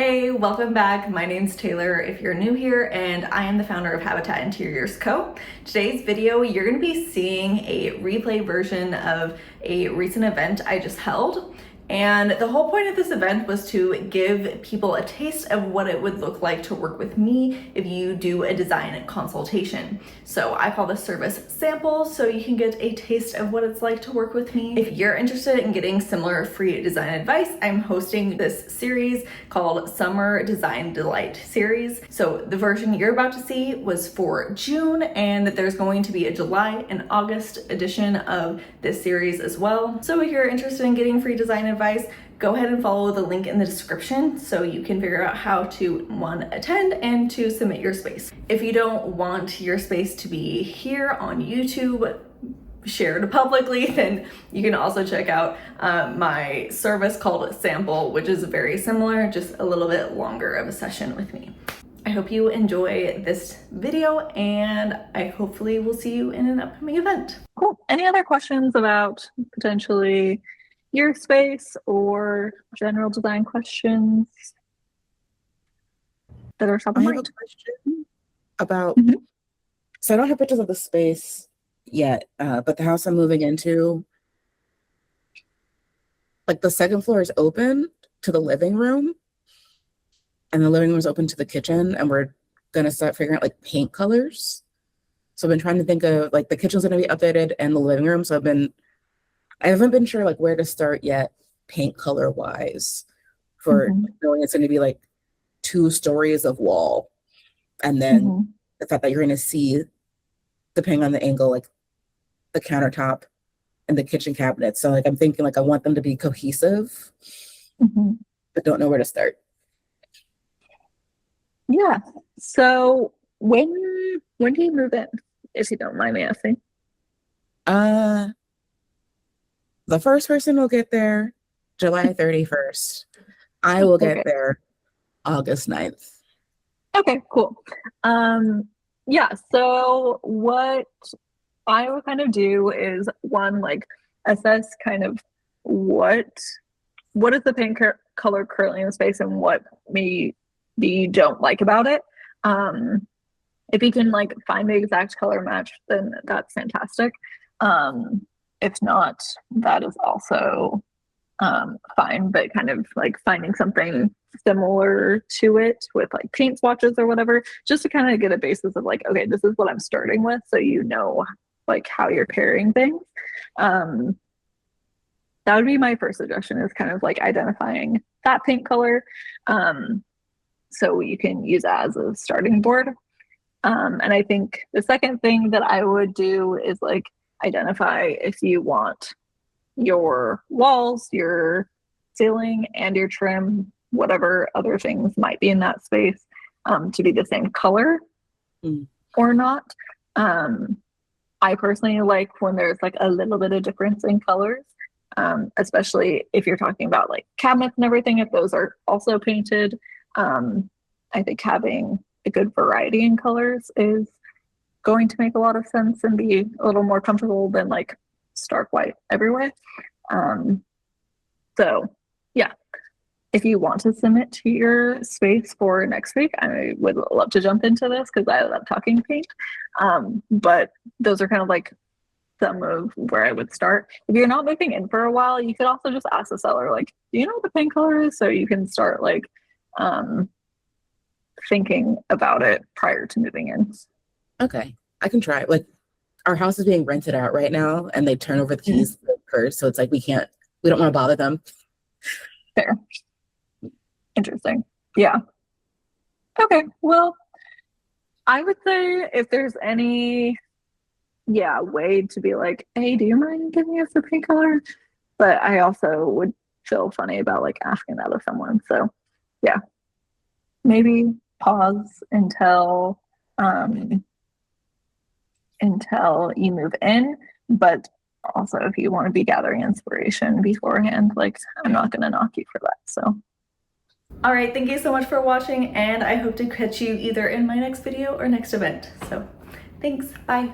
Hey, welcome back. My name's Taylor if you're new here, and I am the founder of Habitat Interiors Co. Today's video, you're going to be seeing a replay version of a recent event I just held. And the whole point of this event was to give people a taste of what it would look like to work with me if you do a design consultation. So I call this service Sample, so you can get a taste of what it's like to work with me. If you're interested in getting similar free design advice, I'm hosting this series called Summer Design Delight Series. So the version you're about to see was for June, and there's going to be a July and August edition of this series as well. So if you're interested in getting free design advice, go ahead and follow the link in the description so you can figure out how to, one, attend and to submit your space. If you don't want your space to be here on YouTube shared publicly, then you can also check out my service called Sample, which is very similar, just a little bit longer of a session with me. I hope you enjoy this video, and I hopefully will see you in an upcoming event. Cool. Any other questions about potentially your space or general design questions that are top of I have mind? a question about, Mhm. so I don't have pictures of the space yet, but the house I'm moving into, like the second floor is open to the living room, and the living room is open to the kitchen, and we're gonna start figuring out like paint colors. So I've been trying to think of like the kitchen's gonna be updated and the living room. So I haven't been sure like where to start yet, paint color wise, for knowing it's gonna be like 2 stories of wall, and then the fact that you're gonna see, depending on the angle, like the countertop and the kitchen cabinet. So like I'm thinking like I want them to be cohesive, but don't know where to start. Yeah. So when do you move in, if you don't mind me asking? The first person will get there July 31st. I will get there August 9th. Okay, cool. Yeah, so what I would kind of do is, one, like assess kind of what is the paint color currently in the space and what maybe you don't like about it. If you can like find the exact color match, then that's fantastic. If not, that is also fine, but kind of like finding something similar to it with like paint swatches or whatever, just to kind of get a basis of like, okay, this is what I'm starting with, so you know like how you're pairing things. That would be my first suggestion, is kind of like identifying that paint color, so you can use it as a starting board. And I think the second thing that I would do is like identify if you want your walls, your ceiling, and your trim, whatever other things might be in that space, to be the same color or not. I personally like when there's like a little bit of difference in colors, especially if you're talking about like cabinets and everything, if those are also painted. I think having a good variety in colors is going to make a lot of sense and be a little more comfortable than like stark white everywhere. So yeah, if you want to submit to your space for next week, I would love to jump into this because I love talking paint. But those are kind of like some of where I would start. If you're not moving in for a while, you could also just ask the seller, like, do you know what the paint color is? So you can start like thinking about it prior to moving in. Okay, I can try. Like our house is being rented out right now, and they turn over the keys first, so it's like we don't want to bother them. Fair. Interesting. Yeah. Okay, well, I would say if there's any way to be like, hey, do you mind giving us the paint color? But I also would feel funny about like asking that of someone. So yeah, maybe pause until you move in. But also, if you want to be gathering inspiration beforehand, like, I'm not going to knock you for that. So All right, thank you so much for watching, and I hope to catch you either in my next video or next event. So thanks, bye.